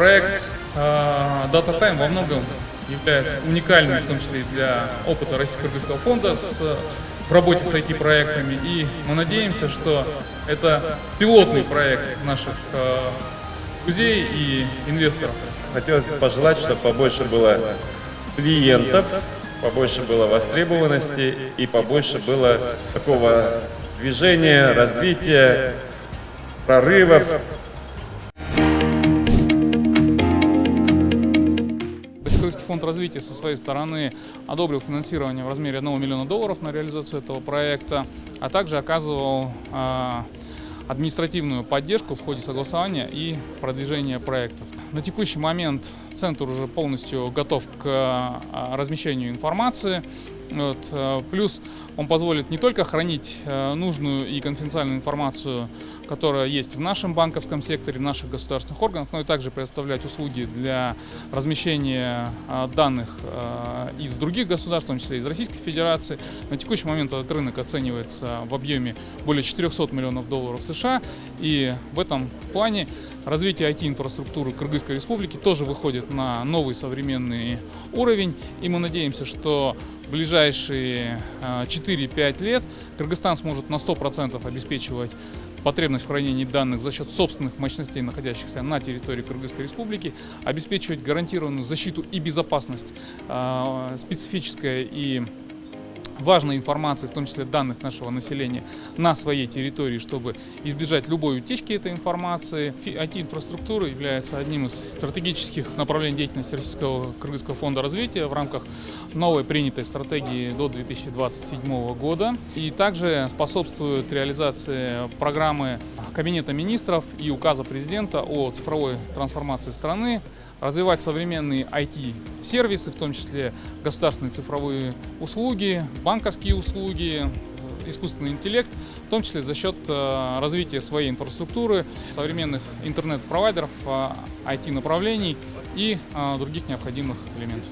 Проект DataTime во многом является уникальным, в том числе и для опыта Российско-Кыргызского фонда в работе с IT-проектами. И мы надеемся, что это пилотный проект наших друзей и инвесторов. Хотелось бы пожелать, чтобы побольше было клиентов, побольше было востребованности и побольше было такого движения, развития, прорывов. Российско-Кыргызский фонд развития со своей стороны одобрил финансирование в размере $1 миллиона на реализацию этого проекта, а также оказывал административную поддержку в ходе согласования и продвижения проектов. На текущий момент центр уже полностью готов к размещению информации. Плюс он позволит не только хранить нужную и конфиденциальную информацию, которая есть в нашем банковском секторе, в наших государственных органах, но и также предоставлять услуги для размещения данных из других государств, в том числе из Российской Федерации. На текущий момент этот рынок оценивается в объеме более $400 миллионов США, и в этом плане развитие IT-инфраструктуры Кыргызской Республики тоже выходит на новый современный уровень, и мы надеемся, что в ближайшие 4-5 лет Кыргызстан сможет на 100% обеспечивать потребность в хранении данных за счет собственных мощностей, находящихся на территории Кыргызской Республики, обеспечивать гарантированную защиту и безопасность специфической и важной информации, в том числе данных нашего населения, на своей территории, чтобы избежать любой утечки этой информации. IT-инфраструктура является одним из стратегических направлений деятельности Российско-Кыргызского фонда развития в рамках новой принятой стратегии до 2027 года. И также способствует реализации программы Кабинета министров и указа президента о цифровой трансформации страны, развивать современные IT-сервисы, в том числе государственные цифровые услуги, банковские услуги, искусственный интеллект, в том числе за счет развития своей инфраструктуры, современных интернет-провайдеров, IT-направлений и других необходимых элементов.